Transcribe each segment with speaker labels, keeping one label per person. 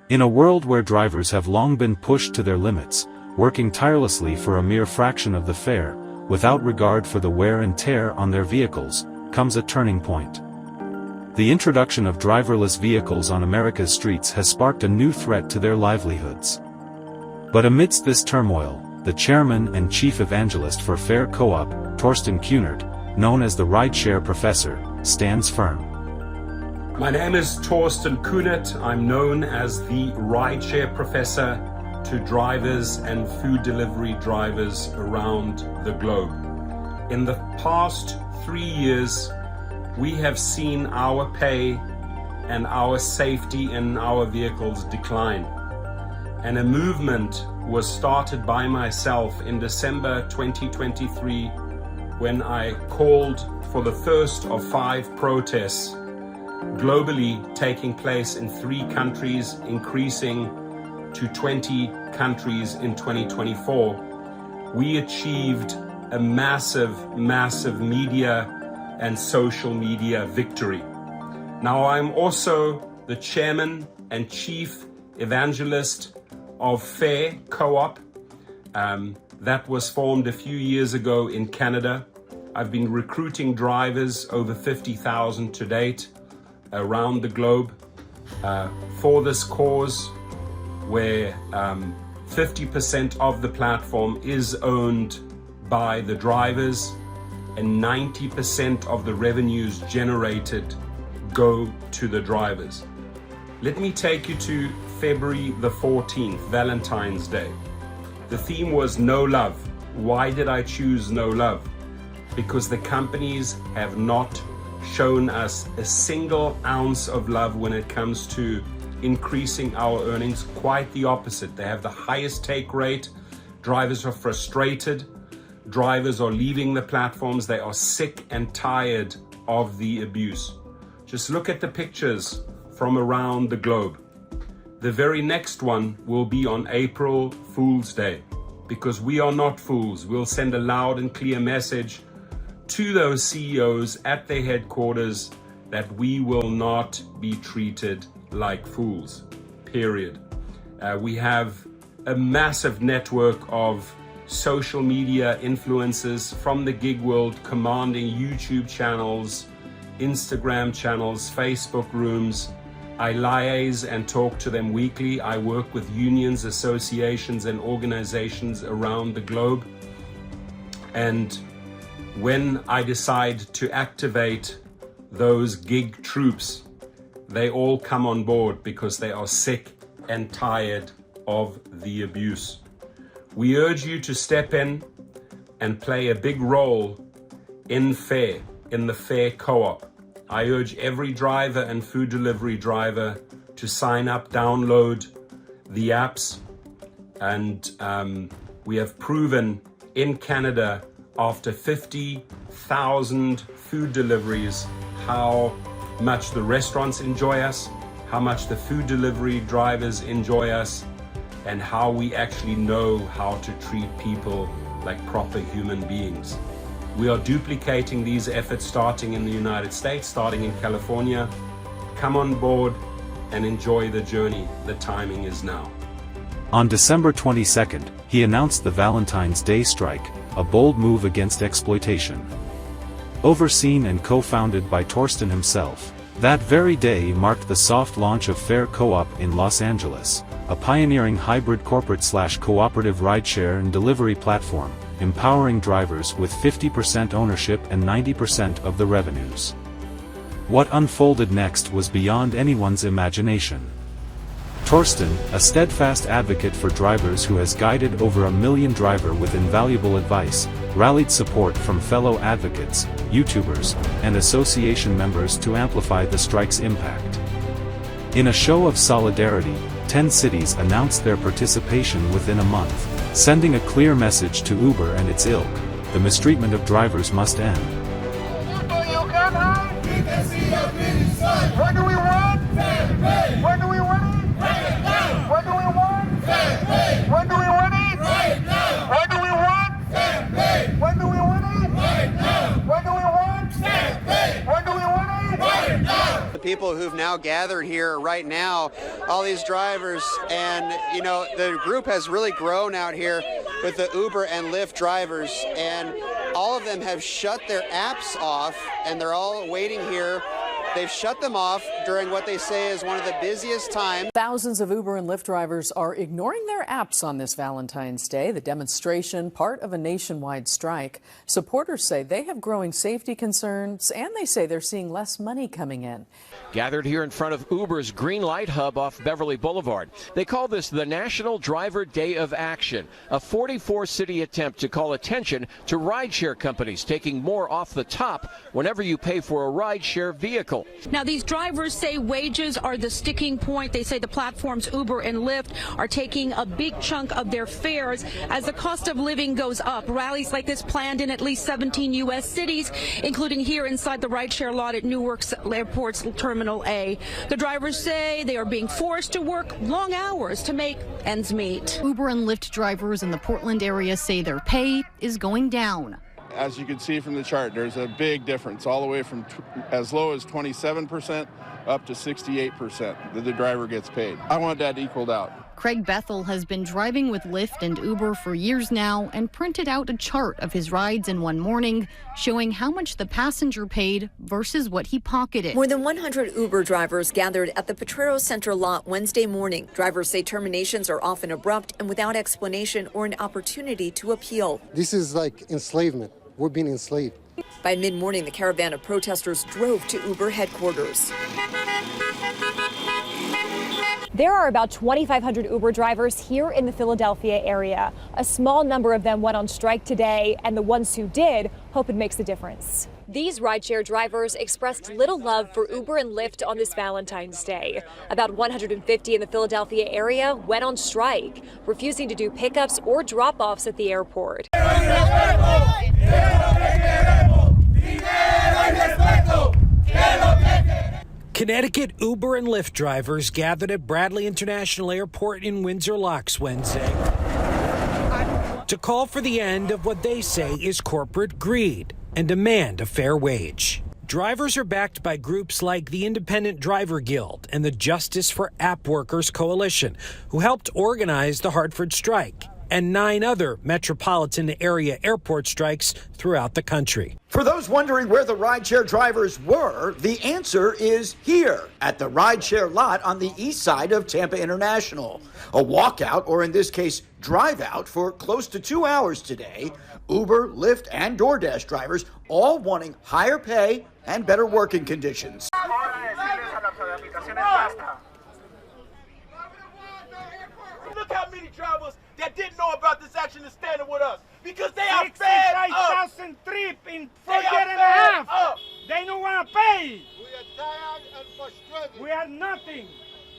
Speaker 1: In a world where drivers have long been pushed to their limits, working tirelessly for a mere fraction of the fare, without regard for the wear and tear on their vehicles, comes a turning point. The introduction of driverless vehicles on America's streets has sparked a new threat to their livelihoods. But amidst this turmoil, the Chairman and Chief Evangelist for Fair Co-op, Torsten Kunert, known as the Rideshare Professor, stands firm.
Speaker 2: My name is Torsten Kunert. I'm known as the Rideshare Professor to drivers and food delivery drivers around the globe. In the past 3 years, we have seen our pay and our safety in our vehicles decline. And a movement was started by myself in December 2023 when I called for the first of 5 protests globally taking place in 3 countries, increasing to 20 countries in 2024. We achieved a massive media and social media victory. Now I'm also the Chairman and Chief Evangelist of Fair Co-op. That was formed a few years ago in Canada. I've been recruiting drivers, over 50,000 to date, around the globe for this cause, where 50% of the platform is owned by the drivers and 90% of the revenues generated go to the drivers. Let me take you to February the 14th, Valentine's Day. The theme was no love. Why did I choose no love? Because the companies have not shown us a single ounce of love when it comes to increasing our earnings. Quite the opposite. They have the highest take rate. Drivers are frustrated. Drivers are leaving the platforms. They are sick and tired of the abuse. Just look at the pictures from around the globe. The very next one will be on April Fool's Day, because we are not fools. We'll send a loud and clear message to those CEOs at their headquarters that we will not be treated like fools, period. We have a massive network of social media influencers from the gig world commanding YouTube channels, Instagram channels, Facebook rooms. I liaise and talk to them weekly. I work with unions, associations, and organizations around the globe. And when I decide to activate those gig troops, they all come on board because they are sick and tired of the abuse. We urge you to step in and play a big role in the Fair Co-op. I urge every driver and food delivery driver to sign up, download the apps, and we have proven in Canada, after 50,000 food deliveries, how much the restaurants enjoy us, how much the food delivery drivers enjoy us, and how we actually know how to treat people like proper human beings. We are duplicating these efforts starting in the United States, starting in California. Come on board and enjoy the journey. The timing is now.
Speaker 1: On December 22nd, he announced the Valentine's Day strike, a bold move against exploitation. Overseen and co-founded by Torsten himself, that very day marked the soft launch of Fair Co-op in Los Angeles, a pioneering hybrid corporate/cooperative rideshare and delivery platform, empowering drivers with 50% ownership and 90% of the revenues. What unfolded next was beyond anyone's imagination. Torsten, a steadfast advocate for drivers who has guided over 1 million drivers with invaluable advice, rallied support from fellow advocates, YouTubers, and association members to amplify the strike's impact. In a show of solidarity, 10 cities announced their participation within a month, sending a clear message to Uber and its ilk: the mistreatment of drivers must end.
Speaker 3: What do we want? What do we want? What do we want? What do we want? What do we want? What do we want?
Speaker 4: people who've now gathered here right now, all these drivers, and you know, the group has really grown out here with the Uber and Lyft drivers, and all of them have shut their apps off, and they're all waiting here. They've shut them off during what they say is one of the busiest times.
Speaker 5: Thousands of Uber and Lyft drivers are ignoring their apps on this Valentine's Day. The demonstration, part of a nationwide strike. Supporters say they have growing safety concerns, and they say they're seeing less money coming in.
Speaker 6: Gathered here in front of Uber's Green Light Hub off Beverly Boulevard. They call this the National Driver Day of Action, a 44-city attempt to call attention to rideshare companies taking more off the top whenever you pay for a rideshare vehicle.
Speaker 7: Now, these drivers say wages are the sticking point. They say the platforms Uber and Lyft are taking a big chunk of their fares as the cost of living goes up. Rallies like this planned in at least 17 U.S. cities, including here inside the rideshare lot at Newark's Airport's Terminal A. The drivers say they are being forced to work long hours to make ends meet.
Speaker 8: Uber and Lyft drivers in the Portland area say their pay is going down.
Speaker 9: As you can see from the chart, there's a big difference, all the way from as low as 27% up to 68% that the driver gets paid. I want that equaled out.
Speaker 8: Craig Bethel has been driving with Lyft and Uber for years now and printed out a chart of his rides in one morning, showing how much the passenger paid versus what he pocketed.
Speaker 10: More than 100 Uber drivers gathered at the Potrero Center lot Wednesday morning. Drivers say terminations are often abrupt and without explanation or an opportunity to appeal.
Speaker 11: This is like enslavement. We're being enslaved.
Speaker 10: By mid-morning, the caravan of protesters drove to Uber headquarters.
Speaker 12: There are about 2,500 Uber drivers here in the Philadelphia area. A small number of them went on strike today, and the ones who did hope it makes a difference. These rideshare drivers expressed little love for Uber and Lyft on this Valentine's Day. About 150 in the Philadelphia area went on strike, refusing to do pickups or drop-offs at the airport.
Speaker 13: Connecticut Uber and Lyft drivers gathered at Bradley International Airport in Windsor Locks Wednesday to call for the end of what they say is corporate greed and demand a fair wage. Drivers are backed by groups like the Independent Driver Guild and the Justice for App Workers Coalition, who helped organize the Hartford strike, and 9 other metropolitan area airport strikes throughout the country.
Speaker 14: For those wondering where the rideshare drivers were, the answer is here at the rideshare lot on the east side of Tampa International. A walkout, or in this case, drive out, for close to 2 hours today. Uber, Lyft, and DoorDash drivers all wanting higher pay and better working conditions.
Speaker 3: Look how many drivers that didn't know about this action is standing with us, because they are fed up.
Speaker 15: 65,000 trip in 4 years and a half. They don't want to pay.
Speaker 3: We are tired and frustrated.
Speaker 15: We have nothing.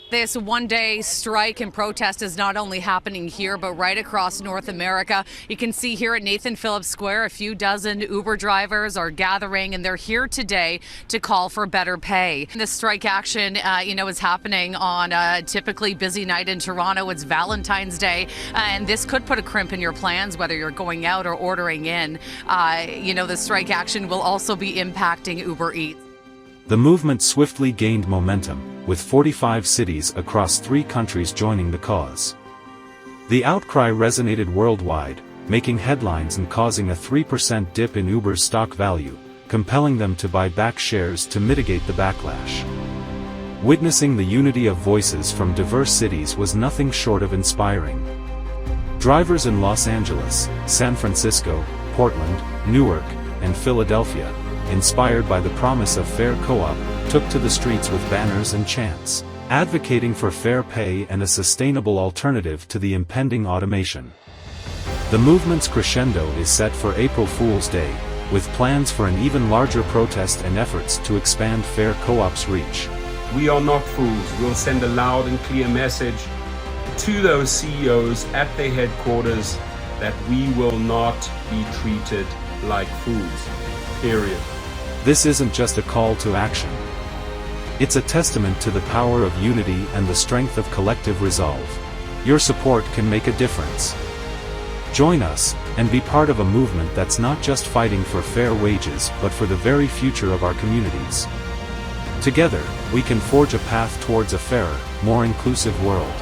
Speaker 16: This one-day strike and protest is not only happening here, but right across North America. You can see here at Nathan Phillips Square, a few dozen Uber drivers are gathering, and they're here today to call for better pay. This strike action, is happening on a typically busy night in Toronto. It's Valentine's Day, and this could put a crimp in your plans, whether you're going out or ordering in. The strike action will also be impacting Uber Eats.
Speaker 1: The movement swiftly gained momentum, with 45 cities across 3 countries joining the cause. The outcry resonated worldwide, making headlines and causing a 3% dip in Uber's stock value, compelling them to buy back shares to mitigate the backlash. Witnessing the unity of voices from diverse cities was nothing short of inspiring. Drivers in Los Angeles, San Francisco, Portland, Newark, and Philadelphia, inspired by the promise of fair co-op, took to the streets with banners and chants, advocating for fair pay and a sustainable alternative to the impending automation. The movement's crescendo is set for April Fool's Day, with plans for an even larger protest and efforts to expand fair co-op's reach.
Speaker 2: We are not fools. We'll send a loud and clear message to those CEOs at their headquarters that we will not be treated like fools. Period.
Speaker 1: This isn't just a call to action. It's a testament to the power of unity and the strength of collective resolve. Your support can make a difference. Join us, and be part of a movement that's not just fighting for fair wages but for the very future of our communities. Together, we can forge a path towards a fairer, more inclusive world.